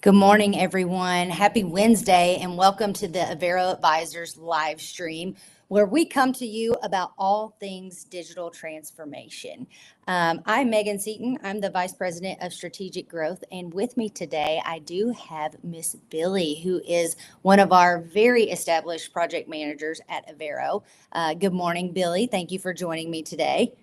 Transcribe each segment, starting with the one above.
Good morning, everyone. Happy Wednesday, and welcome to the Avero Advisors live stream, where we come to you about all things digital transformation. I'm Megan Seaton. I'm the Vice President of Strategic Growth, and with me today, I do have Miss Billie, who is one of our very established project managers at Avero. Good morning, Billie. Thank you for joining me today.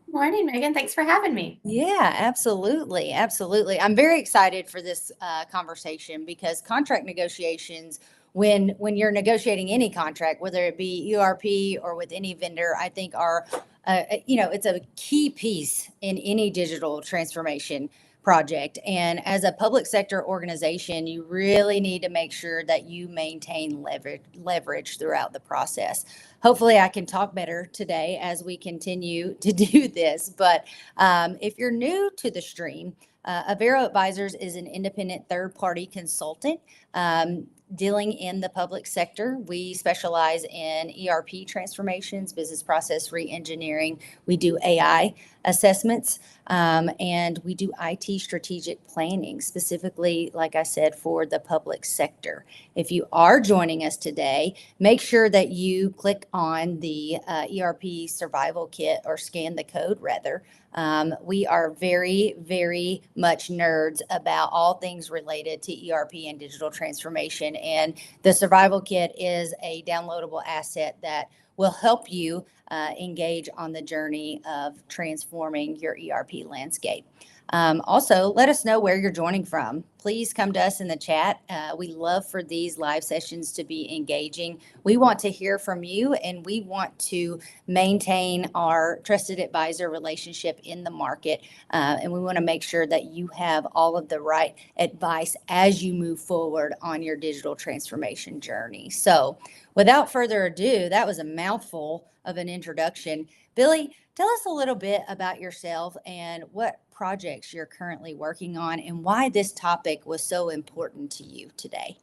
Morning, Megan. Thanks for having me. Yeah, absolutely. Absolutely. I'm very excited for this conversation because contract negotiations, when you're negotiating any contract, whether it be ERP or with any vendor, I think are, it's a key piece in any digital transformation project. And as a public sector organization, you really need to make sure that you maintain leverage throughout the process. Hopefully, I can talk better today as we continue to do this. But if you're new to the stream, Avero Advisors is an independent third-party consultant dealing in the public sector. We specialize in ERP transformations, business process re-engineering. We do AI assessments, and we do IT strategic planning, specifically, like I said, for the public sector. If you are joining us today, make sure that you click on the ERP survival kit, or scan the code rather. We are very, very much nerds about all things related to ERP and digital transformation. And the survival kit is a downloadable asset that will help you engage on the journey of transforming your ERP landscape. Also, let us know where you're joining from. Please come to us in the chat. We love for these live sessions to be engaging. We want to hear from you, and we want to maintain our trusted advisor relationship in the market. And we want to make sure that you have all of the right advice as you move forward on your digital transformation journey. So without further ado, that was a mouthful of an introduction. Billie, tell us a little bit about yourself and what projects you're currently working on and why this topic was so important to you today.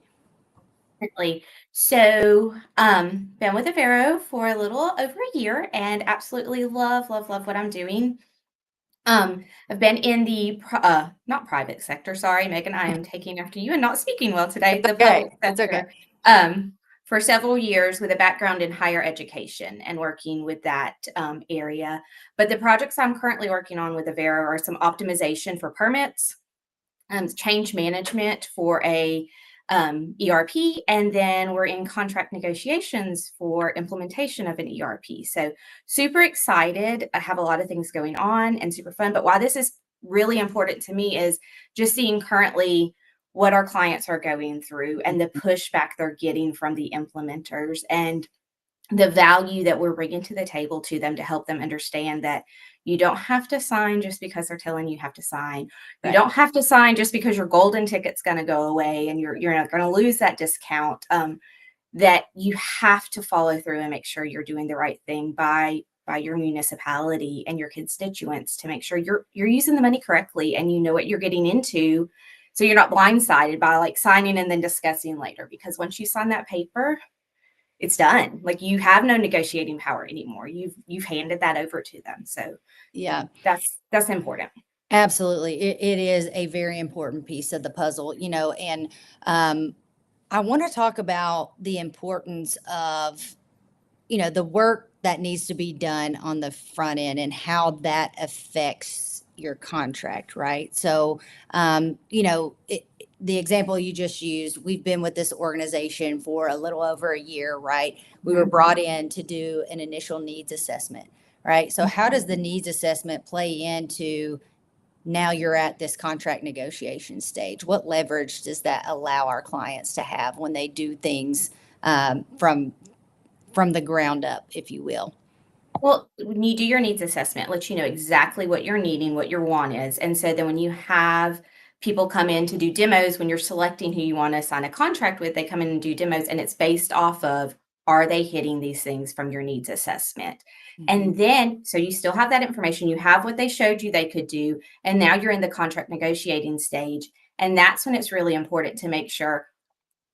Definitely. So, been with Avero for a little over a year and absolutely love what I'm doing. I've been in the not private sector. Sorry, Megan, I am taking after you and not speaking well today. The public That's okay. sector. For several years with a background in higher education and working with that area. But the projects I'm currently working on with Avero are some optimization for permits, change management for a ERP, and then we're in contract negotiations for implementation of an ERP. So super excited. I have a lot of things going on and super fun. But why this is really important to me is just seeing currently what our clients are going through and the pushback they're getting from the implementers and the value that we're bringing to the table to them to help them understand that you don't have to sign just because they're telling you have to sign. You don't have to sign just because your golden ticket's going to go away and you're not going to lose that discount. That you have to follow through and make sure you're doing the right thing by your municipality and your constituents to make sure you're using the money correctly and you know what you're getting into, so you're not blindsided by like signing and then discussing later. Because once you sign that paper, it's done. Like, you have no negotiating power anymore. You've handed that over to them. So Yeah, that's important. absolutely. It is a very important piece of the puzzle, and I want to talk about the importance of, the work that needs to be done on the front end and how that affects your contract, right? So, the example you just used, we've been with this organization for a little over a year, right? We were brought in to do an initial needs assessment, right? So how does the needs assessment play into now you're at this contract negotiation stage? What leverage does that allow our clients to have when they do things from the ground up, if you will? Well, when you do your needs assessment, let you know exactly what you're needing, what your want is. And so then when you have people come in to do demos, when you're selecting who you want to sign a contract with, they come in and do demos, and it's based off of, are they hitting these things from your needs assessment? And then, so you still have that information, you have what they showed you they could do, and now you're in the contract negotiating stage. And that's when it's really important to make sure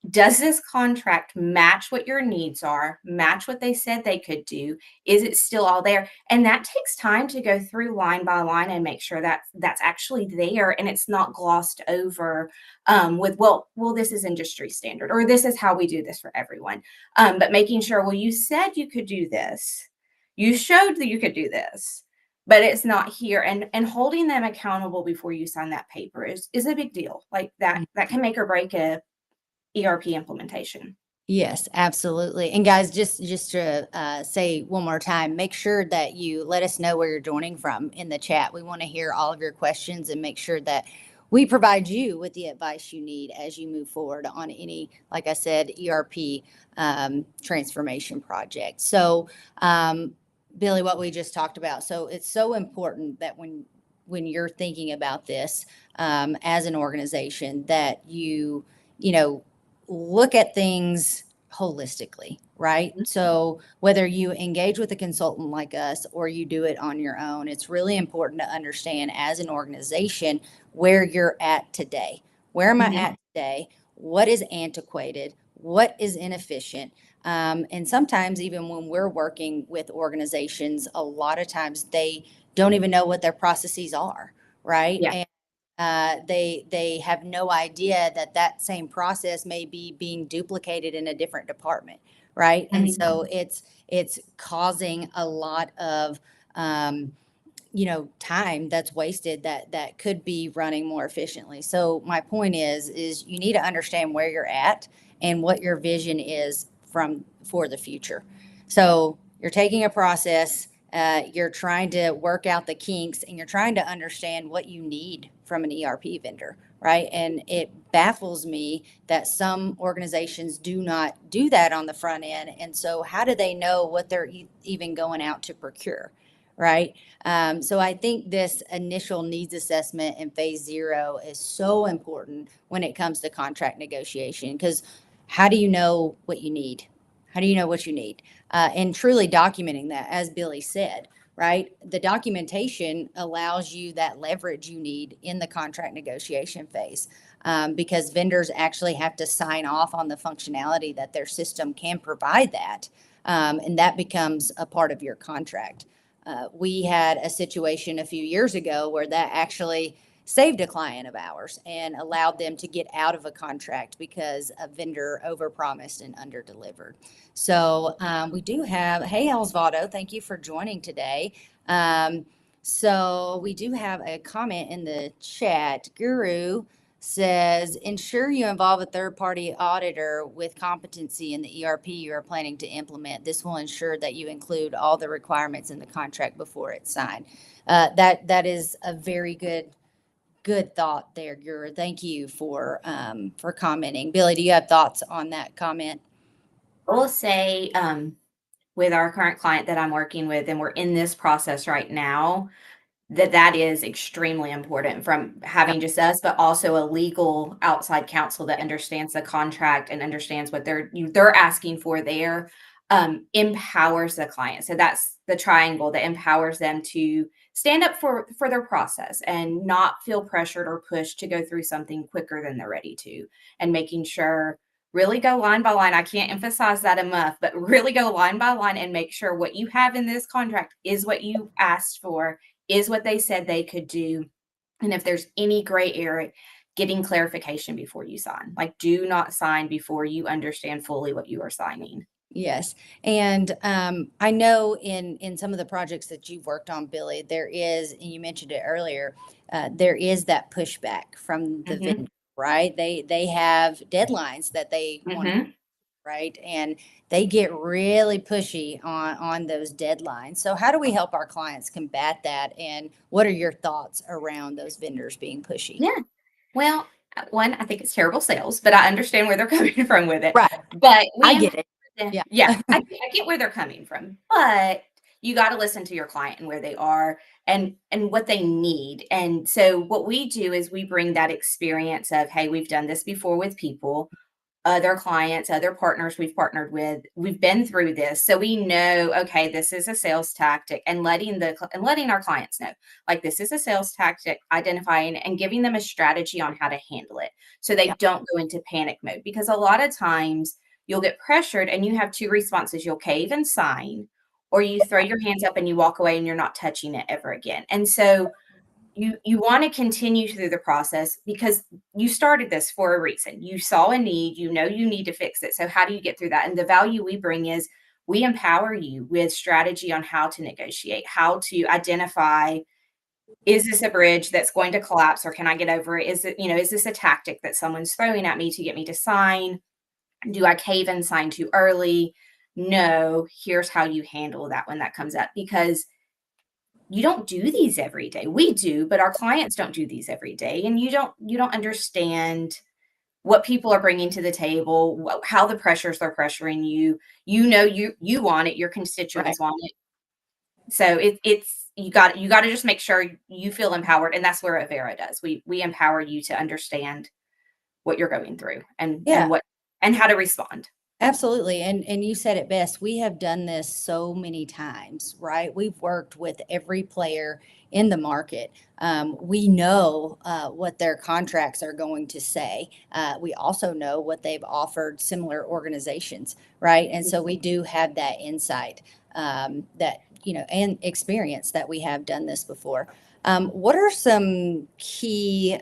Does this contract match what your needs are, match what they said they could do? Is it still all there? And that takes time to go through line by line and make sure that that's actually there and it's not glossed over with, well, this is industry standard or this is how we do this for everyone. But making sure, well, you said you could do this, you showed that you could do this, but it's not here. And holding them accountable before you sign that paper is a big deal. Like that can make or break a ERP implementation. Yes, absolutely. And guys, just to say one more time, make sure that you let us know where you're joining from in the chat. We want to hear all of your questions and make sure that we provide you with the advice you need as you move forward on any, like I said, ERP transformation project. So, Billy, what we just talked about. So it's so important that when you're thinking about this as an organization, that you know look at things holistically, right? So whether you engage with a consultant like us or you do it on your own, it's really important to understand as an organization where you're at today. Where am I Mhm. at today? What is antiquated? What is inefficient? And sometimes, even when we're working with organizations, a lot of times they don't even know what their processes are, right? Yeah. And they have no idea that that same process may be being duplicated in a different department, right? And Mhm. so it's causing a lot of time that's wasted that could be running more efficiently. So my point is you need to understand where you're at and what your vision is for the future. So you're taking a process, you're trying to work out the kinks, and you're trying to understand what you need from an ERP vendor, right? And it baffles me that some organizations do not do that on the front end. And so how do they know what they're even going out to procure? Right. So I think this initial needs assessment in phase zero is so important when it comes to contract negotiation, because how do you know what you need? How do you know what you need? And truly documenting that, as Billy said, right? The documentation allows you that leverage you need in the contract negotiation phase, because vendors actually have to sign off on the functionality that their system can provide that. And that becomes a part of your contract. We had a situation a few years ago where that actually saved a client of ours and allowed them to get out of a contract because a vendor overpromised and underdelivered. So we do have, hey, Osvaldo, thank you for joining today. So we do have a comment in the chat. Guru says, ensure you involve a third-party auditor with competency in the ERP you are planning to implement. This will ensure that you include all the requirements in the contract before it's signed. That is a very good thought there, Guru. Thank you for commenting. Billy, do you have thoughts on that comment? I will say, with our current client that I'm working with, and we're in this process right now, that is extremely important from having just us, but also a legal outside counsel that understands the contract and understands what they're asking for there, empowers the client. So that's the triangle that empowers them to stand up for their process and not feel pressured or pushed to go through something quicker than they're ready to, and making sure really go line by line. I can't emphasize that enough, but really go line by line and make sure what you have in this contract is what you asked for, is what they said they could do. And if there's any gray area, getting clarification before you sign. Like, do not sign before you understand fully what you are signing. Yes. And I know in some of the projects that you've worked on, Billy, there is, and you mentioned it earlier, there is that pushback from the Hmm. vendor, right? They have deadlines that they want, Hmm. right? And they get really pushy on those deadlines. So how do we help our clients combat that? And what are your thoughts around those vendors being pushy? Yeah. Well, one, I think it's terrible sales, but I understand where they're coming from with it. Right. But we I empower get it. them. Yeah. Yeah, I get where they're coming from. But you got to listen to your client and where they are and what they need. And so what we do is we bring that experience of, hey, we've done this before with people. other clients, other partners we've partnered with, we've been through this. So we know, okay, this is a sales tactic, and letting our clients know, like, this is a sales tactic, identifying and giving them a strategy on how to handle it so they Yeah. don't go into panic mode. Because a lot of times you'll get pressured and you have two responses. You'll cave and sign, or you throw your hands up and you walk away and you're not touching it ever again. And so you want to continue through the process because you started this for a reason. You saw a need, you know you need to fix it. So how do you get through that? And the value we bring is we empower you with strategy on how to negotiate, how to identify, is this a bridge that's going to collapse, or can I get over it? Is it, is this a tactic that someone's throwing at me to get me to sign? Do I cave and sign too early? No, here's how you handle that when that comes up, because you don't do these every day. We do, but our clients don't do these every day. And you don't understand what people are bringing to the table, how the pressures are pressuring you. You want it, your Right. constituents want it. So it's you got to just make sure you feel empowered, and that's where Avera does. We empower you to understand what you're going through, and Yeah. how to respond. Absolutely. And you said it best. We have done this so many times, right? We've worked with every player in the market. We know what their contracts are going to say. We also know what they've offered similar organizations, right? And so we do have that insight that, and experience that we have done this before. What are some key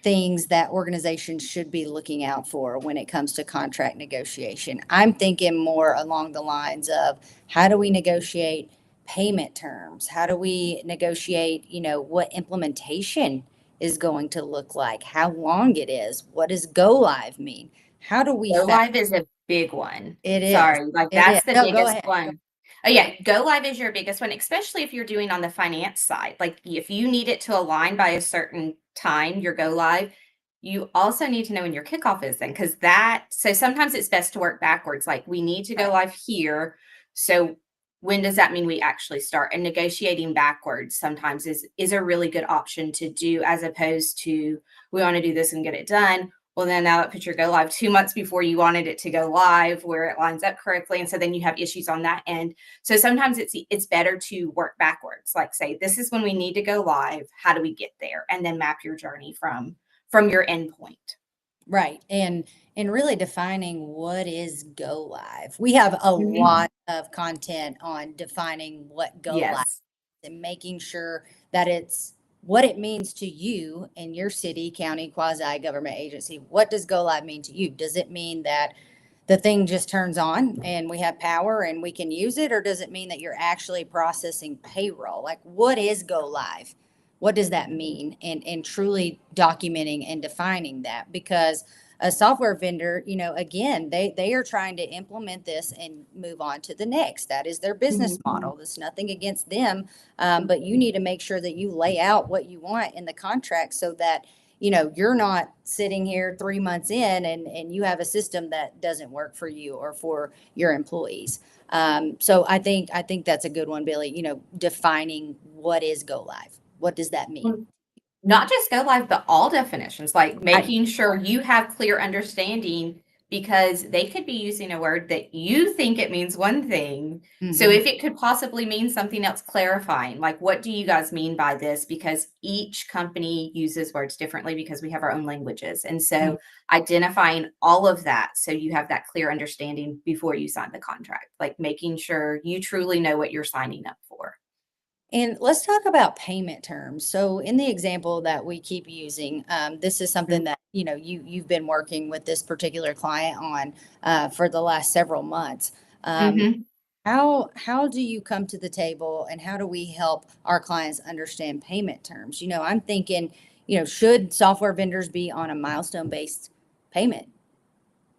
things that organizations should be looking out for when it comes to contract negotiation? I'm thinking more along the lines of, how do we negotiate payment terms? How do we negotiate, what implementation is going to look like, how long it is, what does go live mean? How do we Go fa- live is a big one. It is. Sorry, like, It is. that's the No, go biggest ahead. one. Oh, yeah, go live is your biggest one, especially if you're doing on the finance side. Like, if you need it to align by a certain time, your go live, you also need to know when your kickoff is then, because so sometimes it's best to work backwards. Like, we need to go Right. live here. So when does that mean we actually start? And negotiating backwards sometimes is a really good option to do, as opposed to, we want to do this and get it done. Well, then now that puts your go live 2 months before you wanted it to go live, where it lines up correctly. And so then you have issues on that end. So sometimes it's better to work backwards. Like, say, this is when we need to go live. How do we get there? And then map your journey from your endpoint. Right. And really defining what is go live. We have a Mhm. lot of content on defining what go live Yes. and making sure that it's what it means to you in your city, county, quasi government agency. What does go live mean to you? Does it mean that the thing just turns on and we have power and we can use it? Or does it mean that you're actually processing payroll? Like, what is go live? What does that mean? And truly documenting and defining that, because a software vendor, again, they are trying to implement this and move on to the next. That is their business Mhm. model. There's nothing against them, but you need to make sure that you lay out what you want in the contract so that you're not sitting here 3 months in and you have a system that doesn't work for you or for your employees. So I think that's a good one, Billy. Defining what is go live. What does that mean? Not just go live, but all definitions, like Right. making sure you have clear understanding, because they could be using a word that you think it means one thing. So Hmm. if it could possibly mean something else, clarifying, like, what do you guys mean by this? Because each company uses words differently because we have our own languages. And so identifying all of that so you have that clear understanding before you sign the contract, like making sure you truly know what you're signing up for. And let's talk about payment terms. So, in the example that we keep using, this is something that you've been working with this particular client on for the last several months. Um, Mhm. how do you come to the table, and how do we help our clients understand payment terms? I'm thinking, should software vendors be on a milestone based payment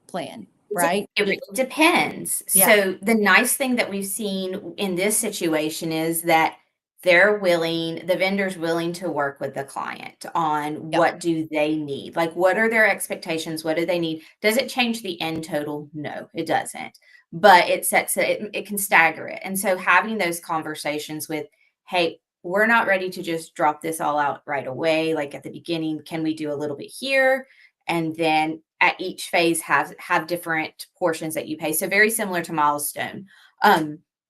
plan, right? It really depends. Yeah. So the nice thing that we've seen in this situation is that the vendor's willing to work with the client on Yep. what do they need? Like, what are their expectations? What do they need? Does it change the end total? No, it doesn't. But it can stagger it. And so having those conversations with, hey, we're not ready to just drop this all out right away. Like, at the beginning, can we do a little bit here? And then at each phase have different portions that you pay. So very similar to milestone,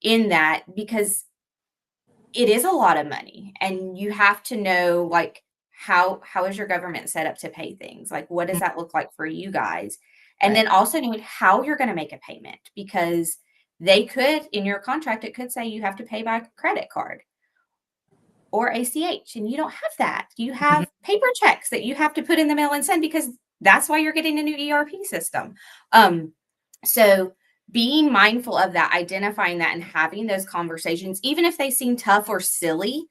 in that, because it is a lot of money and you have to know, like, how is your government set up to pay things? Like, what does that look like for you guys? And Right. then also knowing how you're going to make a payment, because they could, in your contract, it could say you have to pay by credit card or ACH, and you don't have that. You Mhm. have paper checks that you have to put in the mail and send, because that's why you're getting a new ERP system. So being mindful of that, identifying that, and having those conversations, even if they seem tough or silly,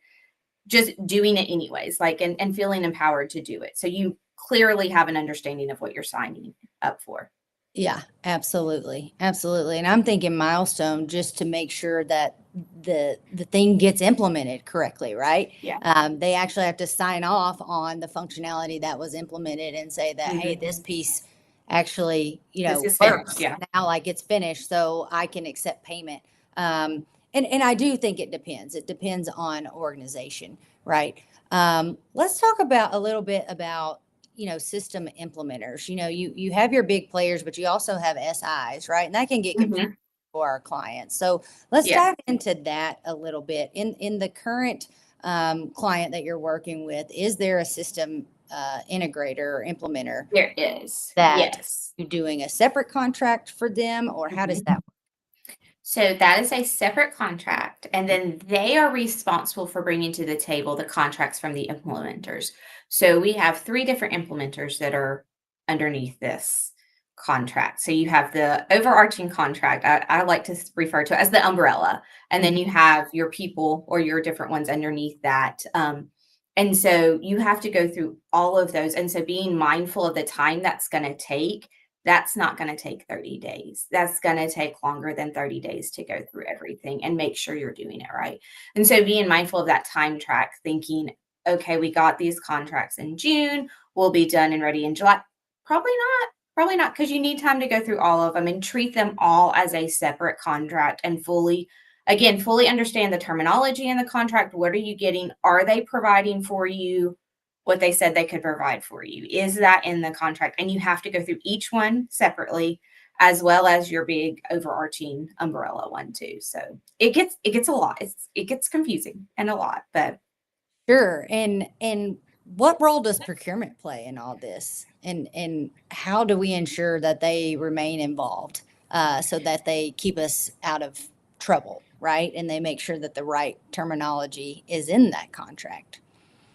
just doing it anyways, like, and feeling empowered to do it. So you clearly have an understanding of what you're signing up for. Yeah, absolutely. Absolutely. And I'm thinking milestone just to make sure that the thing gets implemented correctly, right? Yeah. They actually have to sign off on the functionality that was implemented and say that, hey, Hmm. this piece actually, This is finished. works Yeah. now, like it's finished, so I can accept payment. And I do think it depends. It depends on organization, right? Let's talk about a little bit about system implementers. You have your big players, but you also have SIs, right? And that can get confusing Hmm. for our clients. So let's Yeah. dive into that a little bit. In the current client that you're working with, is there a system integrator or implementer There is. that Yes. you're doing a separate contract for them, or how does that Mhm. So that is a separate contract, and work? then they are responsible for bringing to the table the contracts from the implementers. So we have three different implementers that are underneath this contract. So you have the overarching contract. I like to refer to it as the umbrella, and then Mhm. you have your people or your different ones underneath that. And so you have to go through all of those. And so being mindful of the time that's going to take, that's not going to take 30 days. That's going to take longer than 30 days to go through everything and make sure you're doing it right. And so being mindful of that time track, thinking, okay, we got these contracts in June, we'll be done and ready in July. Probably not. Probably not, because you need time to go through all of them and treat them all as a separate contract and fully understand the terminology in the contract. What are you getting? Are they providing for you what they said they could provide for you? Is that in the contract? And you have to go through each one separately, as well as your big overarching umbrella one too. So it gets a lot. It gets confusing and a lot, but Sure. And what role does procurement play in all this? And how do we ensure that they remain involved so that they keep us out of trouble, right? And they make sure that the right terminology is in that contract.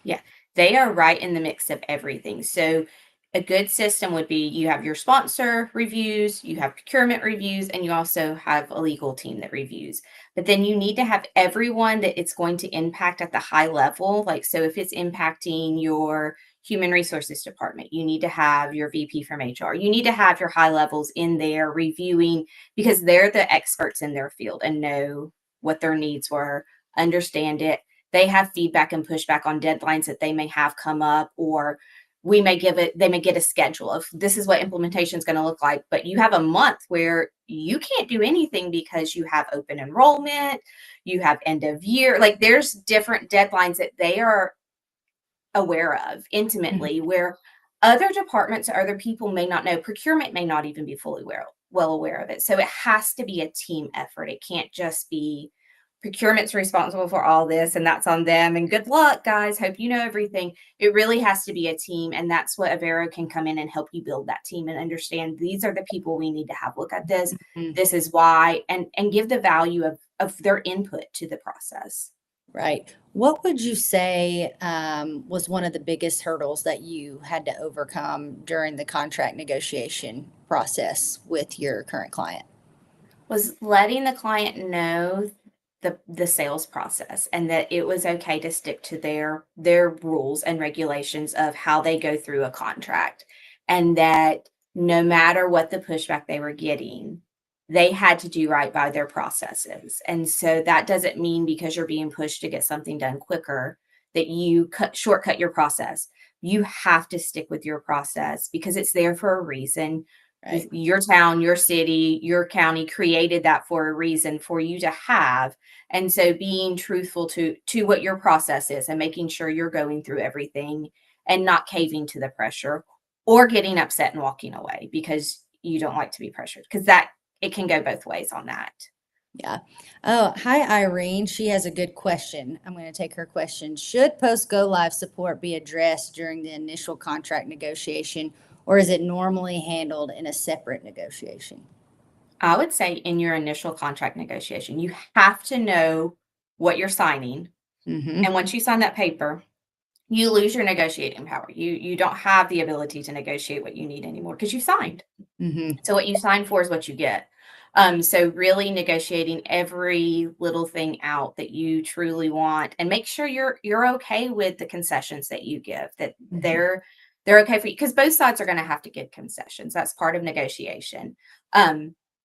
yeah, they are right in the mix of everything. So a good system would be you have your sponsor reviews, you have procurement reviews, and you also have a legal team that reviews. But then you need to have everyone that it's going to impact at the high level. Like, so if it's impacting your human resources department, you need to have your VP from HR. You need to have your high levels in there reviewing, because they're the experts in their field and know what their needs were, understand it. They have feedback and pushback on deadlines that they may have come up, or they may get a schedule of, this is what implementation is going to look like, but you have a month where you can't do anything because you have open enrollment, you have end of year, like there's different deadlines that they are aware of Mhm. intimately, where other departments or other people may not know. Procurement may not even be fully well aware of it. So it has to be a team effort. It can't just be procurement's responsible for all this and that's on them. And good luck, guys. Hope you know everything. It really has to be a team. And that's what Avero can come in and help you build that team and understand, these are the people we need to have look at this. Mhm. This is why, and give the value of their input to the process. Right. What would you say was one of the biggest hurdles that you had to overcome during the contract negotiation process with your current client? Was letting the client know the sales process, and that it was okay to stick to their rules and regulations of how they go through a contract, and that no matter what the pushback they were getting, they had to do right by their processes. And so that doesn't mean because you're being pushed to get something done quicker that you shortcut your process. You have to stick with your process because it's there for a reason. Right. Your town, your city, your county created that for a reason for you to have. And so being truthful to what your process is and making sure you're going through everything and not caving to the pressure, or getting upset and walking away because you don't like to be pressured, because that it can go both ways on that. Yeah. Oh, hi, Irene. She has a good question. I'm going to take her question. Should post go live support be addressed during the initial contract negotiation, or is it normally handled in a separate negotiation? I would say in your initial contract negotiation, you have to know what you're signing. Mm-hmm. And once you sign that paper, you lose your negotiating power. You don't have the ability to negotiate what you need anymore because you signed. Mm-hmm. So what you sign for is what you get. So really negotiating every little thing out that you truly want, and make sure you're okay with the concessions that you give, that Mm-hmm. they're okay for you, because both sides are going to have to give concessions. That's part of negotiation.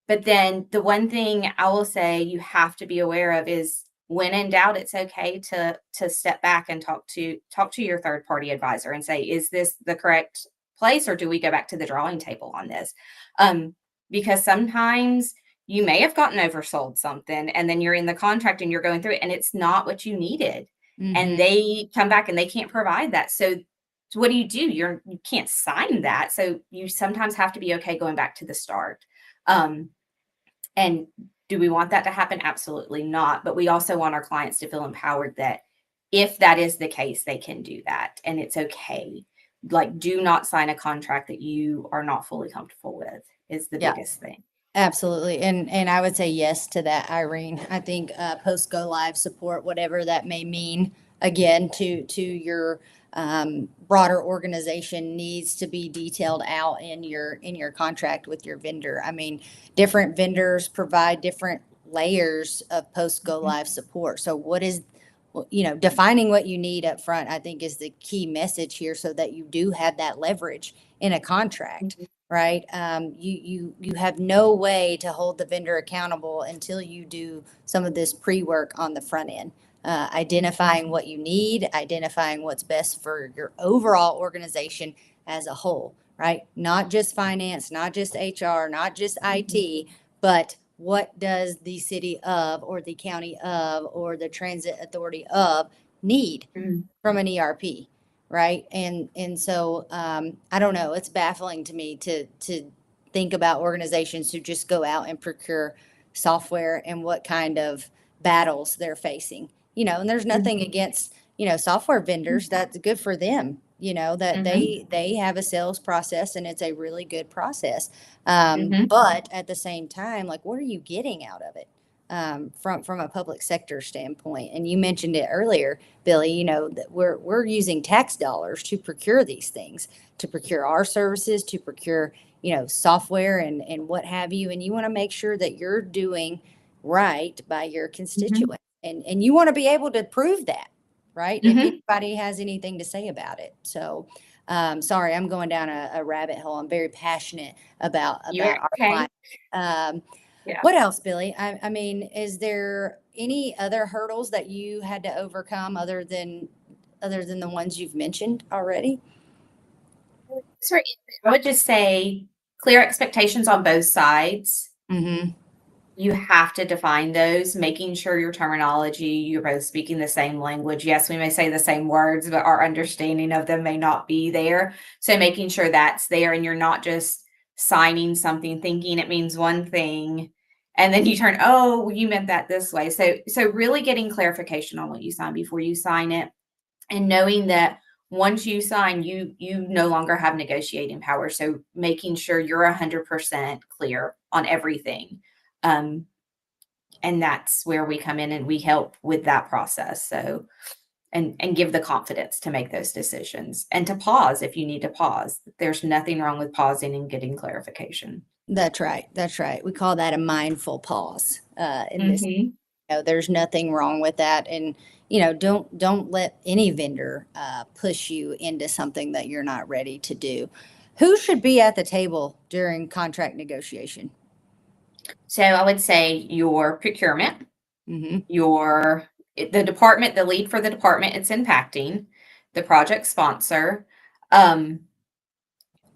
But then the one thing I will say you have to be aware of is, when in doubt, it's okay to step back and talk to your third party advisor and say, is this the correct place, or do we go back to the drawing table on this? Because sometimes you may have gotten oversold something, and then you're in the contract and you're going through it and it's not what you needed. Mm-hmm. And they come back and they can't provide that. So what do? You can't sign that. So you sometimes have to be okay going back to the start. And do we want that to happen? Absolutely not. But we also want our clients to feel empowered that if that is the case, they can do that and it's okay. Like, do not sign a contract that you are not fully comfortable with is the Yeah. biggest thing. Absolutely. And I would say yes to that, Irene. I think post go live support, whatever that may mean, again, to your broader organization, needs to be detailed out in your contract with your vendor. I mean, different vendors provide different layers of post go live support. So what is, defining what you need up front, I think, is the key message here, so that you do have that leverage in a contract. Mhm. Right? You have no way to hold the vendor accountable until you do some of this pre-work on the front end, identifying what you need, identifying what's best for your overall organization as a whole, right? Not just finance, not just HR, not just IT, but what does the city of, or the county of, or the transit authority of need Mhm. from an ERP? Right. And so I don't know, it's baffling to me to think about organizations who just go out and procure software and what kind of battles they're facing. And there's nothing against, software vendors. That's good for them, that Mhm. they have a sales process, and it's a really good process. Mhm. But at the same time, like, what are you getting out of it? From a public sector standpoint. And you mentioned it earlier, Billy, that we're using tax dollars to procure these things, to procure our services, to procure, software and what have you. And you want to make sure that you're doing right by your Mhm. constituents. And you want to be able to prove that, right? If Mhm. anybody has anything to say about it. So sorry, I'm going down a rabbit hole. I'm very passionate about You're our okay. clients. Yeah. What else, Billy? I mean, is there any other hurdles that you had to overcome other than the ones you've mentioned already? Sorry, I would just say clear expectations on both sides. Mm-hmm. You have to define those, making sure your terminology, you're both speaking the same language. Yes, we may say the same words, but our understanding of them may not be there. So making sure that's there, and you're not just signing something thinking it means one thing, and then you turn, oh, you meant that this way. So really getting clarification on what you sign before you sign it, and knowing that once you sign, you no longer have negotiating power. So making sure you're 100% clear on everything. Um, and that's where we come in and we help with that process. So, and give the confidence to make those decisions, and to pause if you need to pause. There's nothing wrong with pausing and getting clarification. That's right. That's right. We call that a mindful pause. In this, Mhm. there's nothing wrong with that. And don't let any vendor push you into something that you're not ready to do. Who should be at the table during contract negotiation? So I would say your procurement, Mm-hmm. the department, the lead for the department it's impacting, the project sponsor, um,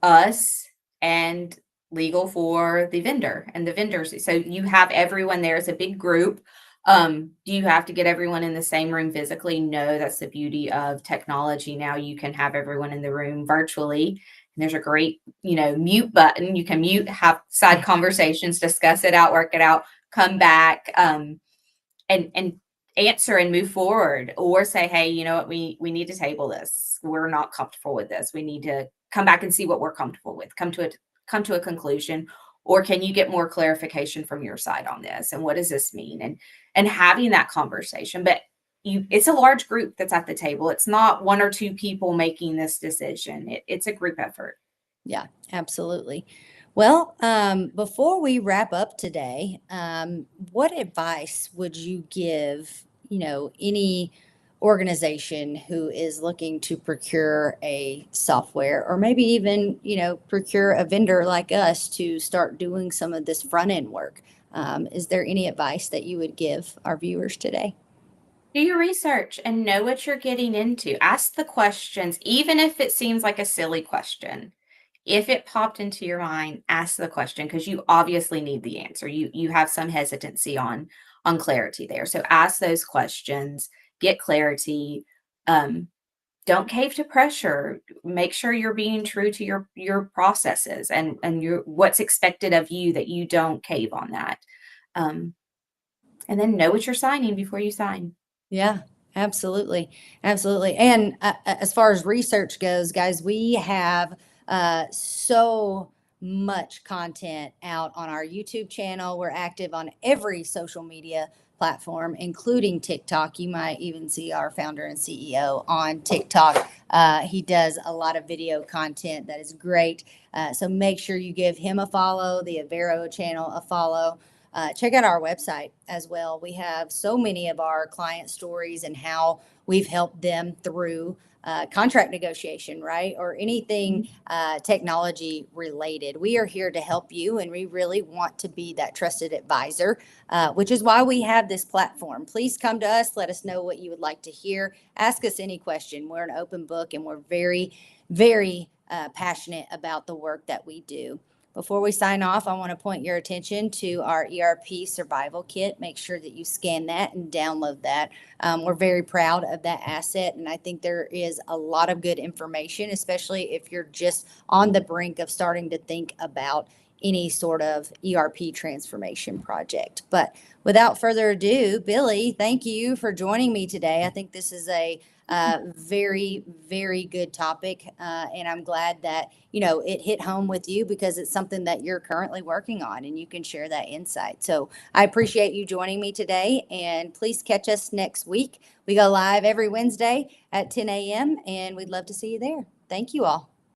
us, and legal for the vendor and the vendors. So you have everyone there as a big group. Do you have to get everyone in the same room physically? No, that's the beauty of technology. Now you can have everyone in the room virtually. There's a great, mute button. You can mute, have side conversations, discuss it out, work it out, come back, and answer and move forward, or say, hey, you know what, we need to table this. We're not comfortable with this. We need to come back and see what we're comfortable with. Come to a conclusion, or can you get more clarification from your side on this? And what does this mean? And having that conversation, but it's a large group that's at the table. It's not one or two people making this decision. It's a group effort. Yeah, absolutely. Well, before we wrap up today, what advice would you give, any organization who is looking to procure a software, or maybe even, procure a vendor like us to start doing some of this front end work? Is there any advice that you would give our viewers today? Do your research and know what you're getting into. Ask the questions, even if it seems like a silly question. If it popped into your mind, ask the question, because you obviously need the answer. You have some hesitancy on clarity there. So ask those questions, get clarity. Don't cave to pressure. Make sure you're being true to your processes and your what's expected of you, that you don't cave on that. Um, and then know what you're signing before you sign. Yeah, absolutely. Absolutely. And as far as research goes, guys, we have so much content out on our YouTube channel. We're active on every social media platform, including TikTok. You might even see our founder and CEO on TikTok. He does a lot of video content that is great. So make sure you give him a follow, the Avero channel a follow. Check out our website as well. We have so many of our client stories and how we've helped them through contract negotiation, right? Or anything technology related. We are here to help you, and we really want to be that trusted advisor, which is why we have this platform. Please come to us. Let us know what you would like to hear. Ask us any question. We're an open book, and we're very, very passionate about the work that we do. Before we sign off, I want to point your attention to our ERP survival kit. Make sure that you scan that and download that. We're very proud of that asset, and I think there is a lot of good information, especially if you're just on the brink of starting to think about any sort of ERP transformation project. But without further ado, Billie, thank you for joining me today. I think this is a very, very good topic. And I'm glad that, it hit home with you, because it's something that you're currently working on and you can share that insight. So I appreciate you joining me today, and please catch us next week. We go live every Wednesday at 10 a.m. and we'd love to see you there. Thank you all.